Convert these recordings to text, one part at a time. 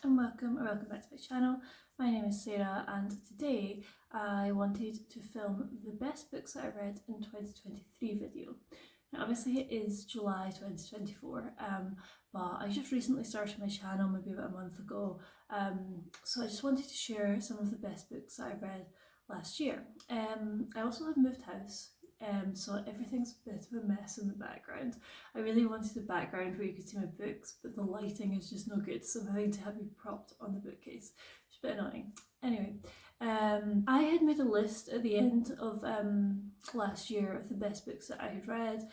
and welcome back to my channel. My name is Sarah and today I wanted to film the best books that I read in 2023 video. Now obviously it is July 2024 but I just recently started my channel maybe about a month ago, so I just wanted to share some of the best books that I read last year. I also have moved house, so everything's a bit of a mess in the background. I really wanted a background where you could see my books, but the lighting is just no good, so I'm having to have you propped on the bookcase, which is a bit annoying. Anyway, I had made a list at the end of last year of the best books that I had read,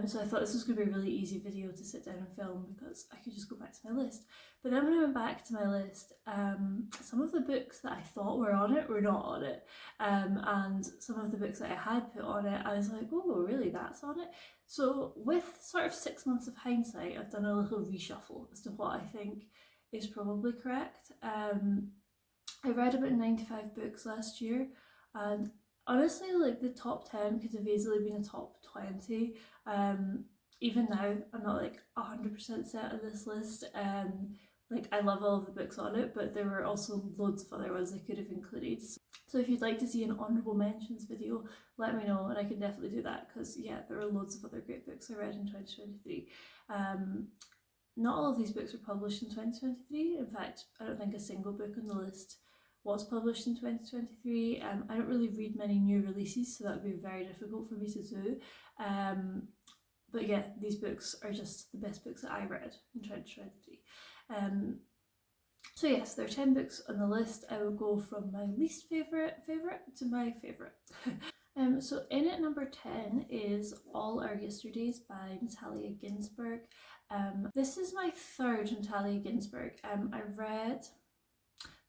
so I thought this was going to be a really easy video to sit down and film because I could just go back to my list. But then when I went back to my list, some of the books that I thought were on it were not on it, and some of the books that I had put on it, I was like, oh really, that's on it? So with sort of 6 months of hindsight, I've done a little reshuffle as to what I think is probably correct. I read about 95 books last year, and honestly, like, the top 10 could have easily been a top 20. Even now, I'm not like 100% set on this list. Like, I love all of the books on it, but there were also loads of other ones I could have included. So if you'd like to see an honourable mentions video, let me know and I can definitely do that, because yeah, there are loads of other great books I read in 2023. Not all of these books were published in 2023. In fact, I don't think a single book on the list was published in 2023. I don't really read many new releases, so that would be very difficult for me to do. But yeah, these books are just the best books that I read in 2023. So yes, there are 10 books on the list. I will go from my least favourite to my favourite. So in at number 10 is All Our Yesterdays by Natalia Ginzburg. This is my third Natalia Ginzburg. I read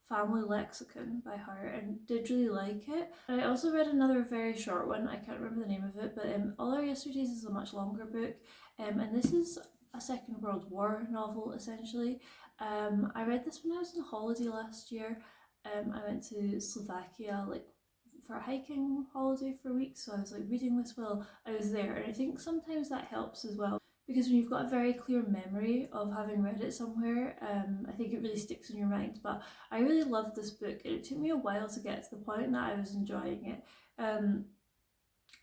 Family Lexicon by her and did really like it. I also read another very short one, I can't remember the name of it, but All Our Yesterdays is a much longer book, and this is a Second World War novel essentially. I read this when I was on holiday last year. I went to Slovakia like for a hiking holiday for a week, so I was like reading this while I was there, and I think sometimes that helps as well, because when you've got a very clear memory of having read it somewhere, I think it really sticks in your mind. But I really loved this book, and it took me a while to get to the point that I was enjoying it.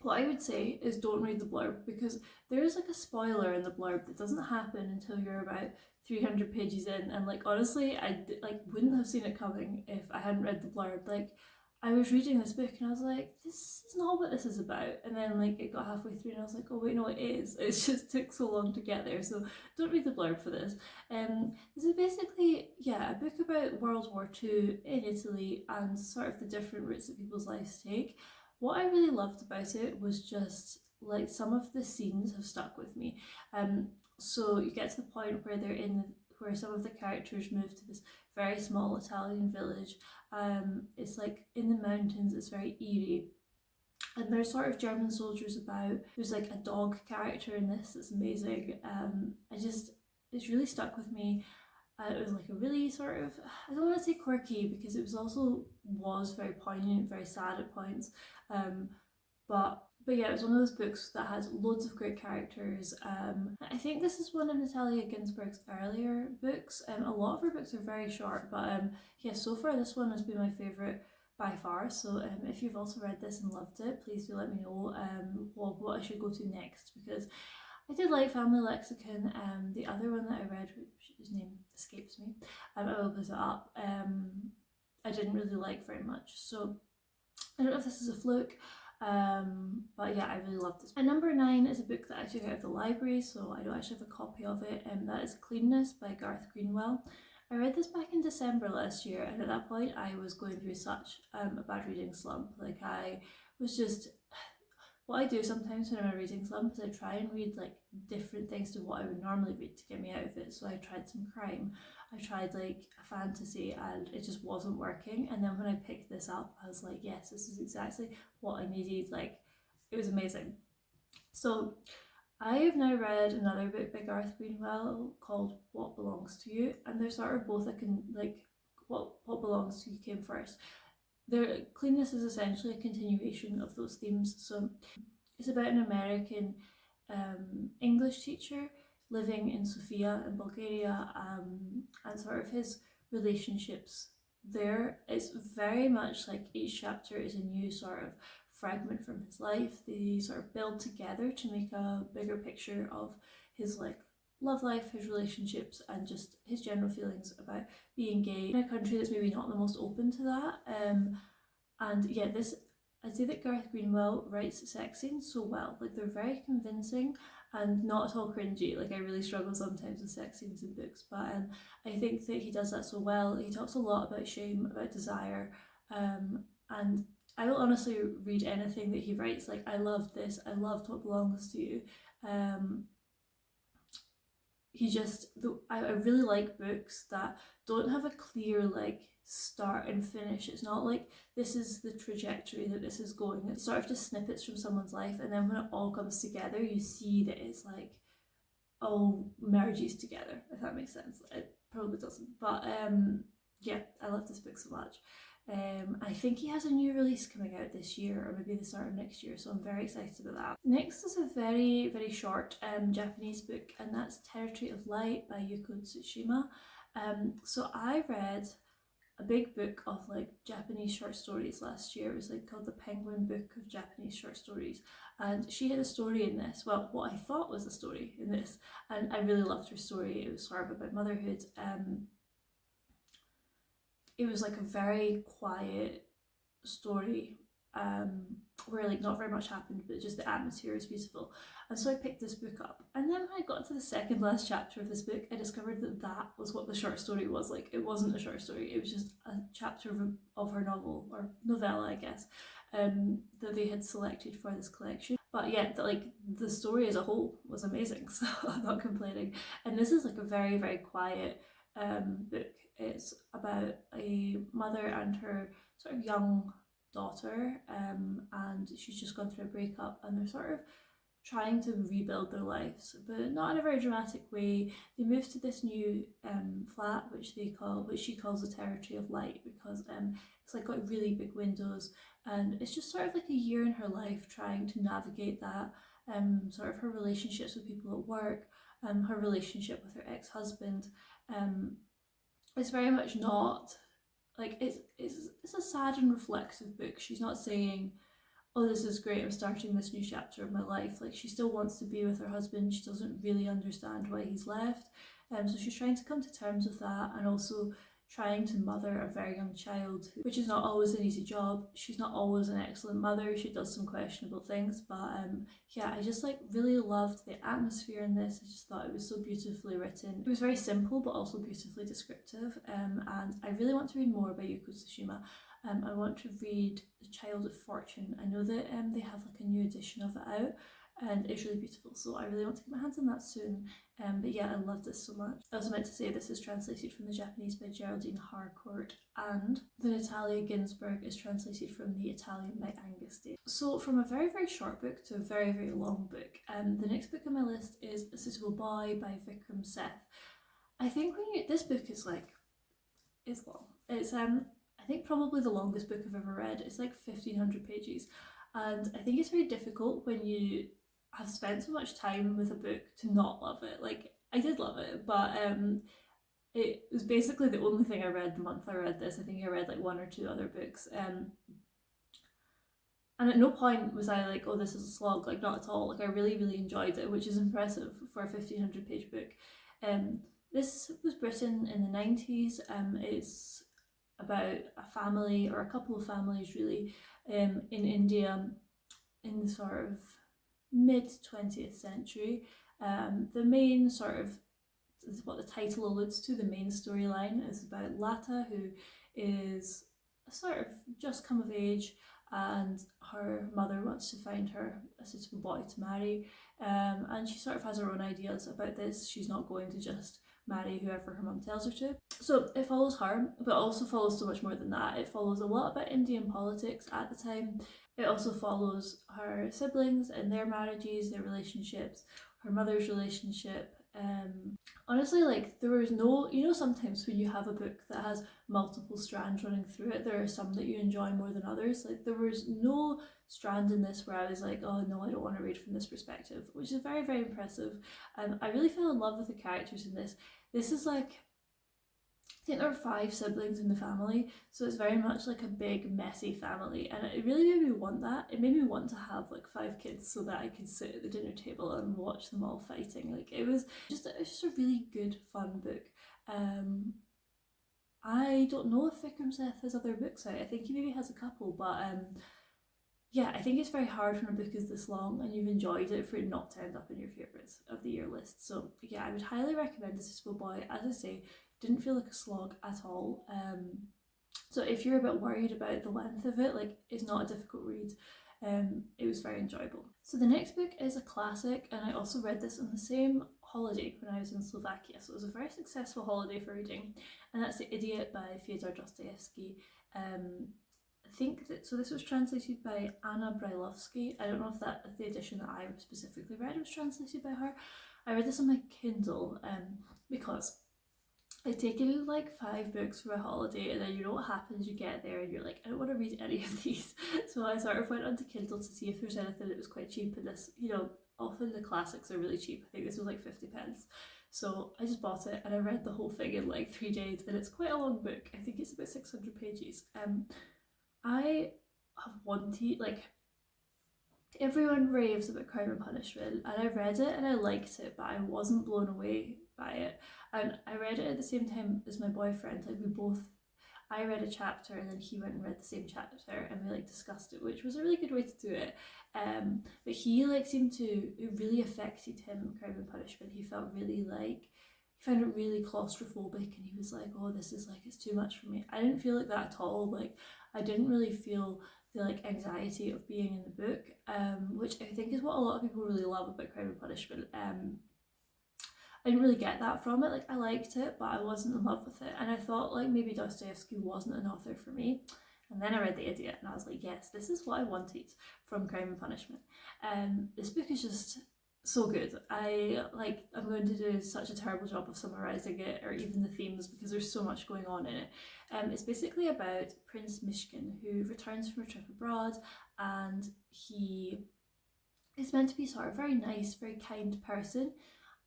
What I would say is don't read the blurb, because there is like a spoiler in the blurb that doesn't happen until you're about 300 pages in, and like honestly, I wouldn't have seen it coming if I hadn't read the blurb. Like, I was reading this book and I was like, this is not what this is about, and then like it got halfway through and I was like, oh wait, no, it is. It just took so long to get there, so don't read the blurb for this. This is basically, yeah, a book about World War II in Italy and sort of the different routes that people's lives take. What I really loved about it was just like some of the scenes have stuck with me. So you get to the point where where some of the characters move to this very small Italian village. It's like in the mountains, it's very eerie, and there's sort of German soldiers about. There's like a dog character in this that's amazing. It's really stuck with me. It was like a really sort of, I don't want to say quirky, because it was very poignant, very sad at points, but yeah, it was one of those books that has loads of great characters. I think this is one of Natalia Ginzburg's earlier books. A lot of her books are very short, but yeah, so far this one has been my favourite by far. So if you've also read this and loved it, please do let me know what I should go to next, because I did like Family Lexicon. The other one that I read, whose name escapes me, I will put it up, I didn't really like very much. So I don't know if this is a fluke, but yeah, I really loved this. And number 9 is a book that I took out of the library, so I don't actually have a copy of it, and that is Cleanness by Garth Greenwell. I read this back in December last year, and at that point I was going through such a bad reading slump. Like, I was just, what I do sometimes when I'm in a reading slump is I try and read like different things to what I would normally read to get me out of it. So I tried some crime, I tried like a fantasy, and it just wasn't working. And then when I picked this up, I was like, yes, this is exactly what I needed. Like, it was amazing. So I have now read another book by Garth Greenwell called What Belongs to You, and they're sort of both, I can like, what belongs to you came first. Cleanness is essentially a continuation of those themes. So it's about an American English teacher living in Sofia in Bulgaria, and sort of his relationships there. It's very much like each chapter is a new sort of fragment from his life. They sort of build together to make a bigger picture of his like love life, his relationships, and just his general feelings about being gay in a country that's maybe not the most open to that. And yeah, I'd say that Garth Greenwell writes sex scenes so well. Like, they're very convincing and not at all cringy. Like, I really struggle sometimes with sex scenes in books, but I think that he does that so well. He talks a lot about shame, about desire, and I will honestly read anything that he writes. Like, I loved this, I loved What Belongs to You. I really like books that don't have a clear like start and finish. It's not like this is the trajectory that this is going. It's sort of just snippets from someone's life, and then when it all comes together, you see that it's like all merges together, if that makes sense. It probably doesn't, but yeah, I love this book so much. I think he has a new release coming out this year, or maybe the start of next year, so I'm very excited about that. Next is a very, very short Japanese book, and that's Territory of Light by Yuko Tsushima. So I read a big book of like Japanese short stories last year. It was like called the Penguin Book of Japanese Short Stories, and she had a story in this, well, what I thought was a story in this, and I really loved her story. It was sort of about motherhood. It was like a very quiet story where like not very much happened, but just the atmosphere is beautiful. And so I picked this book up, and then when I got to the second last chapter of this book, I discovered that that was what the short story was. Like, it wasn't a short story, it was just a chapter of her novel, or novella I guess, that they had selected for this collection. But yeah, the story as a whole was amazing, so I'm not complaining. And this is like a very, very quiet book. It's about a mother and her sort of young daughter, and she's just gone through a breakup, and they're sort of trying to rebuild their lives, but not in a very dramatic way. They move to this new flat, which she calls the Territory of Light, because it's like got really big windows, and it's just sort of like a year in her life trying to navigate that, sort of her relationships with people at work, her relationship with her ex-husband. It's very much not like it's a sad and reflexive book. She's not saying, oh, this is great, I'm starting this new chapter of my life. Like, she still wants to be with her husband. She doesn't really understand why he's left, so she's trying to come to terms with that, and also trying to mother a very young child, which is not always an easy job. She's not always an excellent mother. She does some questionable things, but yeah, I just like really loved the atmosphere in this. I just thought it was so beautifully written. It was very simple but also beautifully descriptive, and I really want to read more by Yuko Tsushima. I want to read The Child of Fortune. I know that they have like a new edition of it out, and it's really beautiful, so I really want to get my hands on that soon. But yeah, I love this so much. I also meant to say this is translated from the Japanese by Geraldine Harcourt, and the Natalia Ginzburg is translated from the Italian by Angus. So from a very, very short book to a very, very long book, the next book on my list is A Suitable Boy by Vikram Seth. I think this book is like, it's long. It's I think probably the longest book I've ever read. It's like 1,500 pages, and I think it's very difficult when you have spent so much time with a book to not love it. Like, I did love it, but it was basically the only thing I read the month I read this. I think I read like one or two other books, and at no point was I like, oh, this is a slog. Like, not at all. Like, I really, really enjoyed it, which is impressive for a 1,500 page book. This was written in the 90s. It's about a family, or a couple of families really, in India in the sort of mid 20th century. The main sort of, is what the title alludes to, the main storyline is about Lata, who is sort of just come of age, and her mother wants to find her a suitable boy to marry, and she sort of has her own ideas about this. She's not going to just marry whoever her mum tells her to. So it follows her, but also follows so much more than that. It follows a lot about Indian politics at the time. It also follows her siblings and their marriages, their relationships, her mother's relationship. Honestly, like, there was no, sometimes when you have a book that has multiple strands running through it, there are some that you enjoy more than others. Like, there was no strand in this where I was like, oh no, I don't want to read from this perspective, which is very, very impressive. I really fell in love with the characters in this. This is like, I think there are 5 siblings in the family, so it's very much like a big messy family, and it really made me want that. It made me want to have like 5 kids so that I could sit at the dinner table and watch them all fighting. Like it was just a really good fun book. I don't know if Vikram Seth has other books out. I think he maybe has a couple, but yeah, I think it's very hard when a book is this long and you've enjoyed it for it not to end up in your favourites of the year list. So yeah, I would highly recommend this to Aable Boy. As I say, didn't feel like a slog at all. So if you're a bit worried about the length of it, like it's not a difficult read. It was very enjoyable. So the next book is a classic, and I also read this on the same holiday when I was in Slovakia. So it was a very successful holiday for reading, and that's The Idiot by Fyodor Dostoevsky. I think that, so this was translated by Anna Brailovsky. I don't know if the edition that I specifically read was translated by her. I read this on my Kindle because I'd taken like 5 books for a holiday, and then you know what happens, you get there and you're like, I don't want to read any of these. So I sort of went onto Kindle to see if there's anything that was quite cheap, and this, you know, often the classics are really cheap. I think this was like 50 pence. So I just bought it and I read the whole thing in like 3 days, and it's quite a long book. I think it's about 600 pages. I have wanted, like, everyone raves about Crime and Punishment, and I read it and I liked it, but I wasn't blown away by it. And I read it at the same time as my boyfriend. Like I read a chapter and then he went and read the same chapter, and we like discussed it, which was a really good way to do it. But he like seemed to, it really affected him, Crime and Punishment. He felt really like, he found it really claustrophobic, and he was like, oh, this is like, it's too much for me. I didn't feel like that at all. Like I didn't really feel the like anxiety of being in the book, which I think is what a lot of people really love about Crime and Punishment. I didn't really get that from it. Like I liked it, but I wasn't in love with it, and I thought like maybe Dostoevsky wasn't an author for me. And then I read The Idiot and I was like, yes, this is what I wanted from Crime and Punishment. This book is just so good. I'm going to do such a terrible job of summarising it, or even the themes, because there's so much going on in it. It's basically about Prince Mishkin, who returns from a trip abroad, and he is meant to be sort of very nice, very kind person,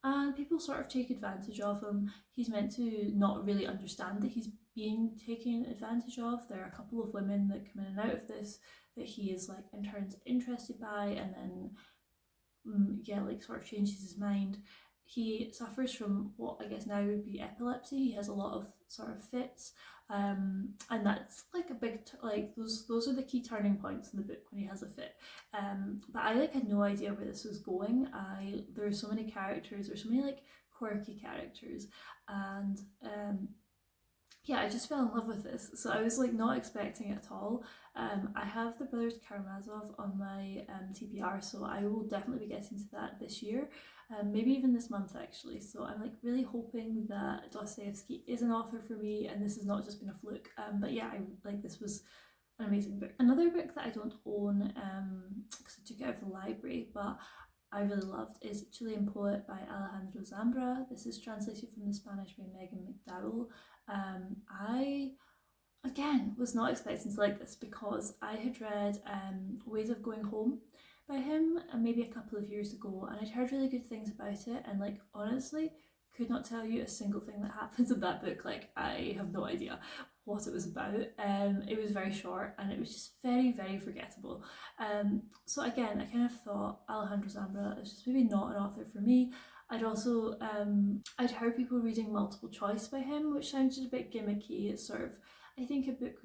and people sort of take advantage of him. He's meant to not really understand that he's being taken advantage of. There are a couple of women that come in and out of this that he is like in turns interested by, and then like sort of changes his mind. He suffers from what I guess now would be epilepsy. He has a lot of sort of fits, and that's like a big like those are the key turning points in the book when he has a fit. But I like had no idea where this was going. There are so many characters, there's so many like quirky characters, and yeah, I just fell in love with this. So I was like not expecting it at all. I have the Brothers Karamazov on my TBR, so I will definitely be getting to that this year, maybe even this month actually. So I'm like really hoping that Dostoevsky is an author for me and this has not just been a fluke. But yeah, this was an amazing book. Another book that I don't own because I took it out of the library, but I really loved, is Chilean Poet by Alejandro Zambra. This is translated from the Spanish by McDowell. I again was not expecting to like this, because I had read Ways of Going Home by him maybe a couple of years ago, and I'd heard really good things about it, and like honestly could not tell you a single thing that happens in that book. Like I have no idea what it was about. It was very short and it was just very, very forgettable. So again, I kind of thought Alejandro Zambra is just maybe not an author for me. I'd also I'd heard people reading Multiple Choice by him, which sounded a bit gimmicky. It's sort of, I think, a book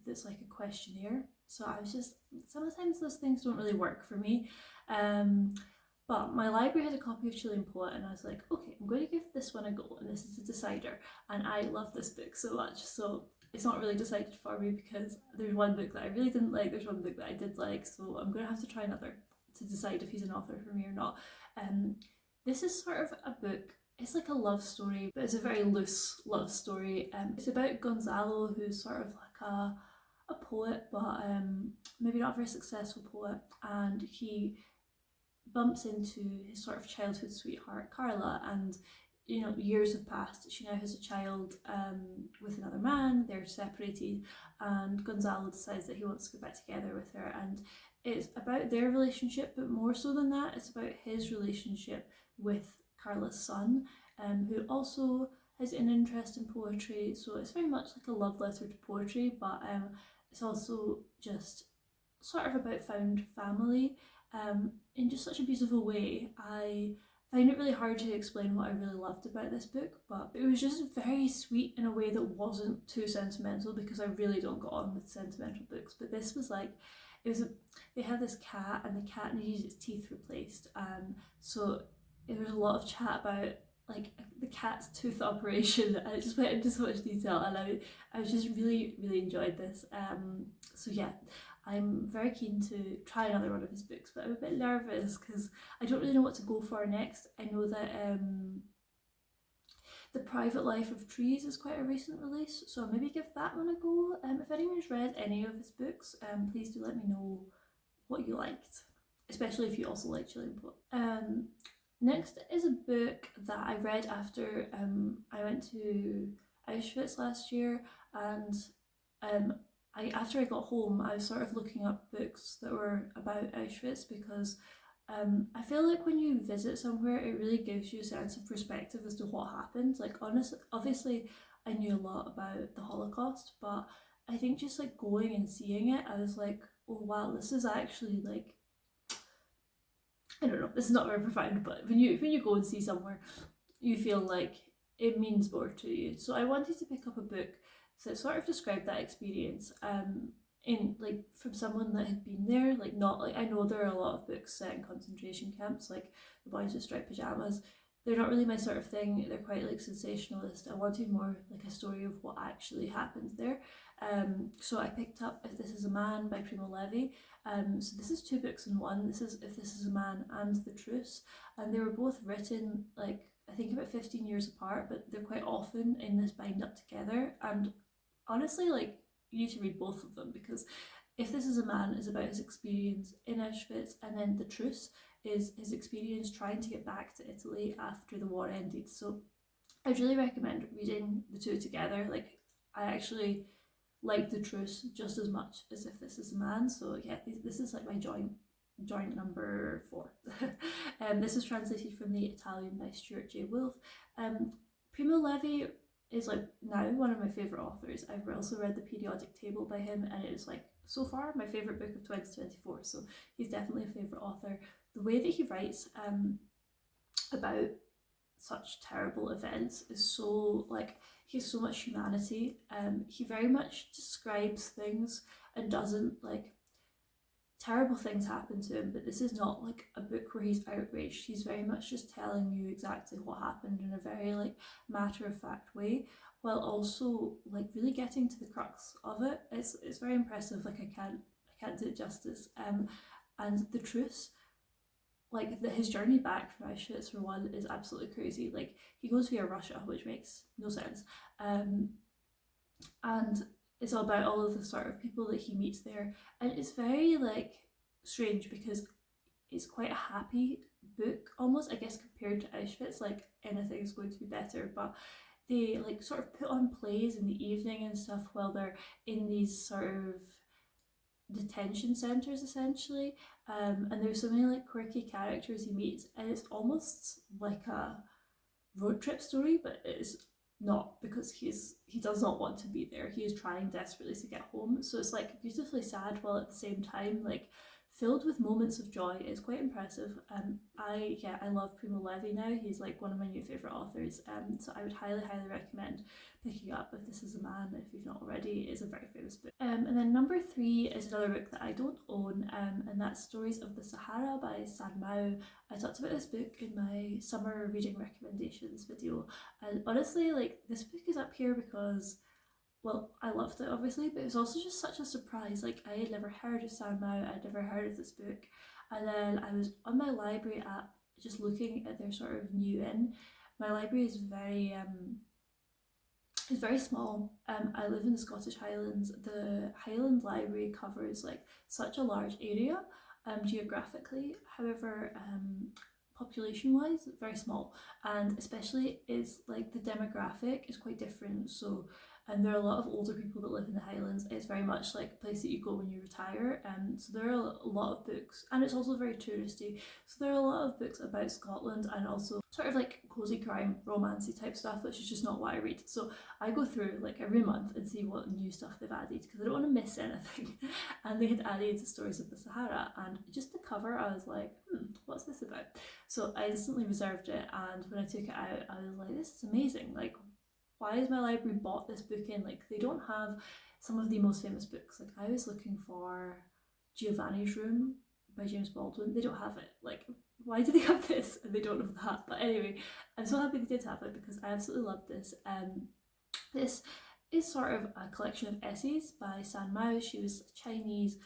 that's like a questionnaire. So I was just, sometimes those things don't really work for me. But my library had a copy of Chilean Poet, and I was like, okay, I'm going to give this one a go, and this is the decider. And I love this book so much, so it's not really decided for me, because there's one book that I really didn't like, there's one book that I did like, so I'm going to have to try another to decide if he's an author for me or not. This is sort of a book, it's like a love story, but it's a very loose love story. It's about Gonzalo, who's sort of like a poet, but maybe not a very successful poet, and he bumps into his sort of childhood sweetheart Carla, and you know, years have passed. She now has a child with another man. They're separated, and Gonzalo decides that he wants to go back together with her, and it's about their relationship, but more so than that, it's about his relationship with Carla's son, who also has an interest in poetry, so it's very much like a love letter to poetry, but it's also just sort of about found family in just such a beautiful way. I find it really hard to explain what I really loved about this book, but it was just very sweet in a way that wasn't too sentimental, because I really don't get on with sentimental books. But this was like, they had this cat, and the cat needed its teeth replaced, so there was a lot of chat about like the cat's tooth operation, and it just went into so much detail, and I was just really enjoyed this. So yeah, I'm very keen to try another one of his books, but I'm a bit nervous because I don't really know what to go for next. I know that The Private Life of Trees is quite a recent release, so I'll maybe give that one a go. If anyone's read any of his books, please do let me know what you liked, especially if you also like Chilean Poet. Next is a book that I read after I went to Auschwitz last year, and after I got home, I was sort of looking up books that were about Auschwitz, because I feel like when you visit somewhere, it really gives you a sense of perspective as to what happened. Like, honestly, obviously, I knew a lot about the Holocaust, but I think just like going and seeing it, I was like, oh wow, this is actually like, I don't know, this is not very profound, but when you go and see somewhere, you feel like it means more to you. So I wanted to pick up a book that sort of described that experience in like from someone that had been there. Like, not like, I know there are a lot of books set in concentration camps, like The Boys with Striped Pajamas. They're not really my sort of thing. They're quite like sensationalist. I wanted more like a story of what actually happened there. So I picked up If This Is a Man by Primo Levi. So this is two books in one. This is If This Is a Man and The Truce, and they were both written like I think about 15 years apart, but they're quite often in this bind up together. And honestly, like, you need to read both of them, because If This Is a Man is about his experience in Auschwitz, and then The Truce is his experience trying to get back to Italy after the war ended. So I'd really recommend reading the two together. Like, I actually like The Truce just as much as If This Is a Man. So yeah, this is like my joint number 4. This is translated from the Italian by Stuart J. Woolf. Primo Levi is like now one of my favourite authors. I've also read The Periodic Table by him, and it is like so far my favourite book of 2024, so he's definitely a favourite author. The way that he writes about such terrible events is so like, he has so much humanity. He very much describes things and doesn't like, terrible things happen to him, but this is not like a book where he's outraged. He's very much just telling you exactly what happened in a very like matter-of-fact way, while also like really getting to the crux of it. It's very impressive. Like, I can't do it justice. And The Truce, like his journey back from Auschwitz for one is absolutely crazy. Like, he goes via Russia, which makes no sense, and it's all about all of the sort of people that he meets there, and it's very like strange because it's quite a happy book almost, I guess, compared to Auschwitz. Like, anything is going to be better, but they like sort of put on plays in the evening and stuff while they're in these sort of detention centres essentially, and there's so many like quirky characters he meets, and it's almost like a road trip story, but it's not, because he does not want to be there. He is trying desperately to get home, so it's like beautifully sad while at the same time like filled with moments of joy. It's quite impressive. I love Primo Levi now. He's like one of my new favourite authors, so I would highly recommend picking up If This Is a Man if you've not already. It's a very famous book. And then number 3 is another book that I don't own, and that's Stories of the Sahara by Sanmao. I talked about this book in my summer reading recommendations video, and honestly, like, this book is up here because, well, I loved it obviously, but it was also just such a surprise. Like, I had never heard of Sanmao, I'd never heard of this book, and then I was on my library app just looking at their sort of new in. My library is very it's very small. I live in the Scottish Highlands. The Highland Library covers like such a large area geographically, however population wise very small, and especially is like the demographic is quite different. So and there are a lot of older people that live in the Highlands. It's very much like a place that you go when you retire, so there are a lot of books, and it's also very touristy, so there are a lot of books about Scotland and also sort of like cozy crime, romancy type stuff, which is just not what I read. So I go through like every month and see what new stuff they've added because I don't want to miss anything. And they had added Stories of the Sahara, and just the cover I was like, what's this about? So I instantly reserved it, and when I took it out I was like, this is amazing. Like, why has my library bought this book in? Like, they don't have some of the most famous books. Like, I was looking for Giovanni's Room by James Baldwin. They don't have it. Like, why do they have this and they don't have that? But anyway, I'm so happy they did have it because I absolutely love this. This is sort of a collection of essays by Sanmao. She was a Chinese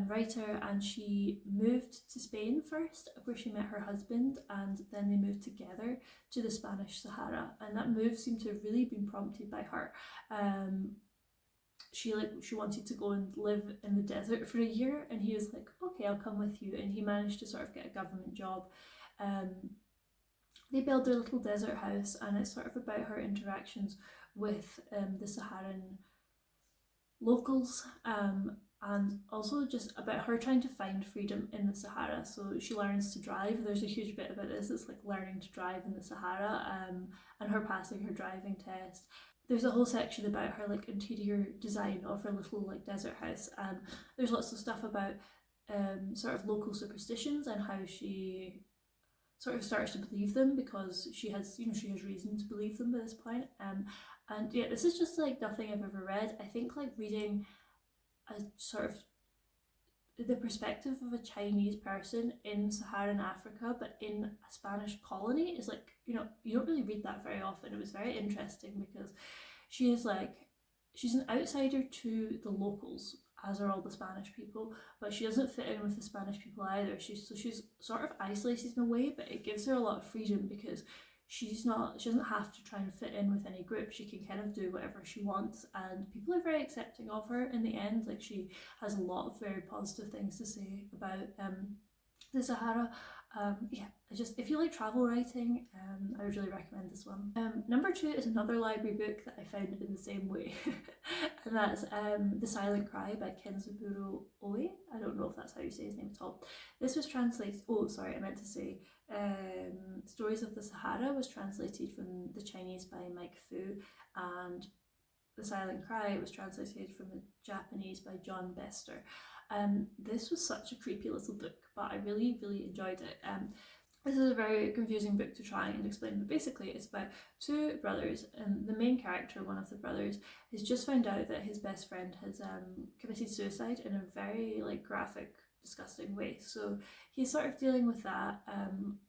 writer, and she moved to Spain first, where she met her husband, and then they moved together to the Spanish Sahara, and that move seemed to have really been prompted by her. She wanted to go and live in the desert for a year, and he was like, okay, I'll come with you, and he managed to sort of get a government job. They build their little desert house, and it's sort of about her interactions with the Saharan locals, and also just about her trying to find freedom in the Sahara. So she learns to drive. There's a huge bit about this. It's like learning to drive in the Sahara, and her passing her driving test. There's a whole section about her like interior design of her little like desert house. There's lots of stuff about sort of local superstitions and how she sort of starts to believe them because she has reason to believe them by this point. And yeah, this is just like nothing I've ever read. I think like reading a sort of the perspective of a Chinese person in Saharan Africa but in a Spanish colony is like, you don't really read that very often. It was very interesting because she's an outsider to the locals, as are all the Spanish people, but she doesn't fit in with the Spanish people either. She's sort of isolated in a way, but it gives her a lot of freedom because she doesn't have to try and fit in with any group. She can kind of do whatever she wants, and people are very accepting of her in the end. Like, she has a lot of very positive things to say about the Sahara. If you like travel writing, I would really recommend this one. Number 2 is another library book that I found in the same way, and that's The Silent Cry by Kenzaburo Oe. I don't know if that's how you say his name at all. This was translated, Stories of the Sahara was translated from the Chinese by Mike Fu, and The Silent Cry was translated from the Japanese by John Bester. This was such a creepy little book, but I really, really enjoyed it. This is a very confusing book to try and explain, but basically it's about 2 brothers, and the main character, one of the brothers, has just found out that his best friend has committed suicide in a very like graphic, disgusting way. So he's sort of dealing with that,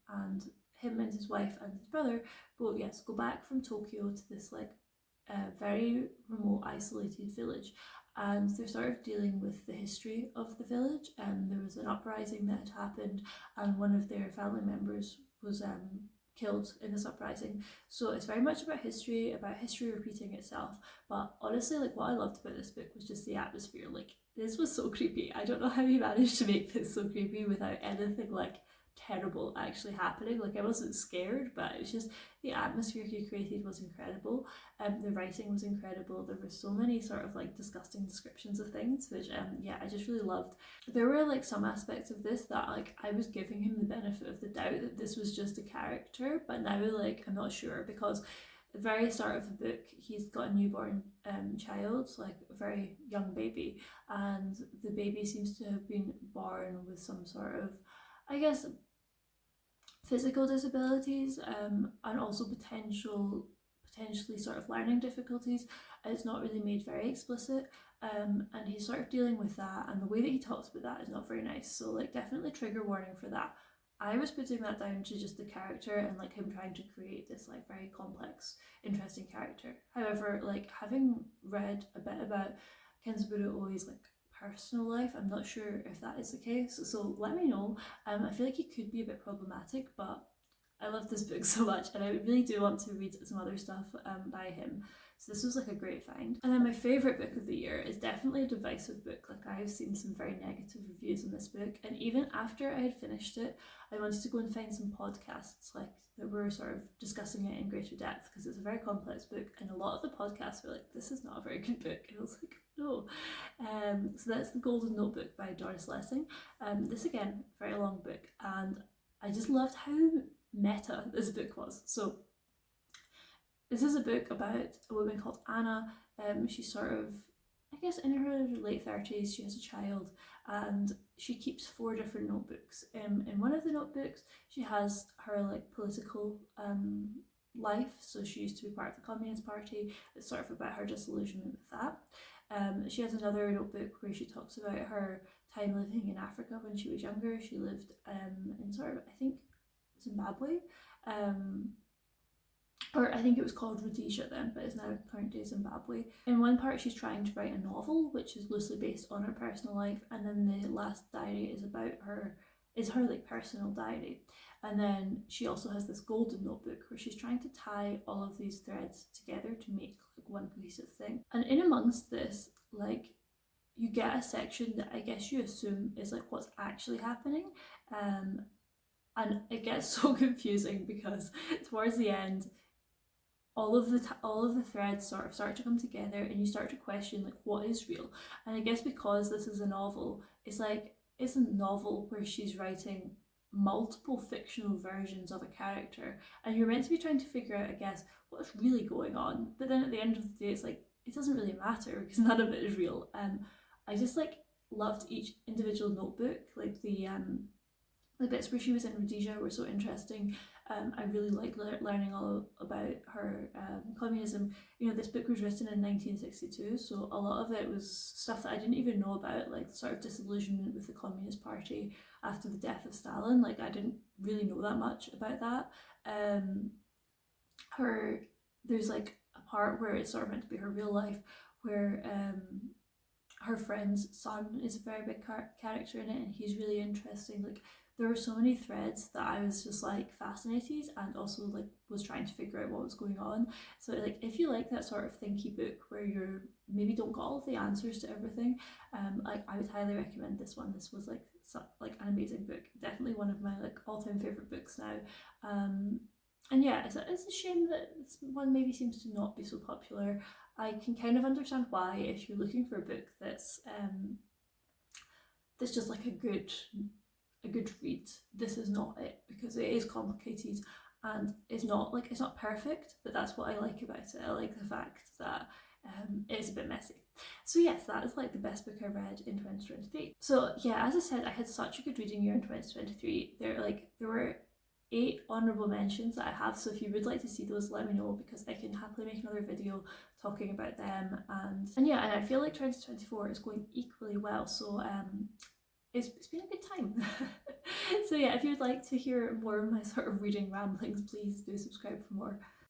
and him and his wife and his brother go back from Tokyo to this like very remote, isolated village, and they're sort of dealing with the history of the village. And there was an uprising that had happened, and one of their family members was killed in this uprising. So it's very much about history repeating itself. But honestly, like, what I loved about this book was just the atmosphere. Like, this was so creepy. I don't know how he managed to make this so creepy without anything like terrible actually happening. Like, I wasn't scared, but it was just the atmosphere he created was incredible. The writing was incredible. There were so many sort of like disgusting descriptions of things, which I just really loved. There were like some aspects of this that like I was giving him the benefit of the doubt that this was just a character, but now like I'm not sure, because the very start of the book he's got a newborn child, like a very young baby, and the baby seems to have been born with some sort of, I guess, physical disabilities, and also potentially sort of learning difficulties. It's not really made very explicit, and he's sort of dealing with that, and the way that he talks about that is not very nice. So like, definitely trigger warning for that. I was putting that down to just the character and like him trying to create this like very complex, interesting character. However, like, having read a bit about Kenzaburo Oe's like personal life, I'm not sure if that is the case, so let me know. I feel like he could be a bit problematic, but I love this book so much, and I really do want to read some other stuff by him. So this was like a great find. And then my favourite book of the year is definitely a divisive book. Like I've seen some very negative reviews on this book, and even after I had finished it, I wanted to go and find some podcasts like that were sort of discussing it in greater depth, because it's a very complex book, and a lot of the podcasts were like, this is not a very good book. And I was like, no. So that's The Golden Notebook by Doris Lessing. This again, very long book, and I just loved how meta this book was. So this is a book about a woman called Anna. She's sort of, I guess, in her late 30s. She has a child, and she keeps 4 different notebooks. In one of the notebooks, she has her like political life. So she used to be part of the Communist Party. It's sort of about her disillusionment with that. She has another notebook where she talks about her time living in Africa when she was younger. She lived in sort of, I think, Zimbabwe. Or I think it was called Rhodesia then, but it's now current day Zimbabwe. In one part, she's trying to write a novel, which is loosely based on her personal life, and then the last diary is about her, is her like personal diary. And then she also has this golden notebook where she's trying to tie all of these threads together to make like one cohesive thing. And in amongst this, like, you get a section that I guess you assume is like what's actually happening. And it gets so confusing because towards the end, all of the threads sort of start to come together, and you start to question like what is real. And I guess because this is a novel, it's like it's a novel where she's writing multiple fictional versions of a character, and you're meant to be trying to figure out, I guess, what's really going on. But then at the end of the day, it's like it doesn't really matter because none of it is real. I just like loved each individual notebook. Like the bits where she was in Rhodesia were so interesting. I really liked learning all about her communism. You know, this book was written in 1962, so a lot of it was stuff that I didn't even know about, like sort of disillusionment with the Communist Party after the death of Stalin. Like I didn't really know that much about that. There's like a part where it's sort of meant to be her real life, where her friend's son is a very big character in it, and he's really interesting. Like there were so many threads that I was just like fascinated, and also like was trying to figure out what was going on. So like if you like that sort of thinky book where you're maybe don't got all of the answers to everything, like I would highly recommend this one. This was like an amazing book, definitely one of my like all-time favorite books now. And yeah, it's a shame that this one maybe seems to not be so popular. I can kind of understand why, if you're looking for a book that's just like a good read. This is not it, because it is complicated and it's not perfect, but that's what I like about it. I like the fact that it's a bit messy. So yes, that is like the best book I read in 2023. So yeah, as I said, I had such a good reading year in 2023. There were 8 honourable mentions that I have, so if you would like to see those, let me know, because I can happily make another video talking about them. And yeah, and I feel like 2024 is going equally well, so it's been a good time. So yeah, if you'd like to hear more of my sort of reading ramblings, please do subscribe for more.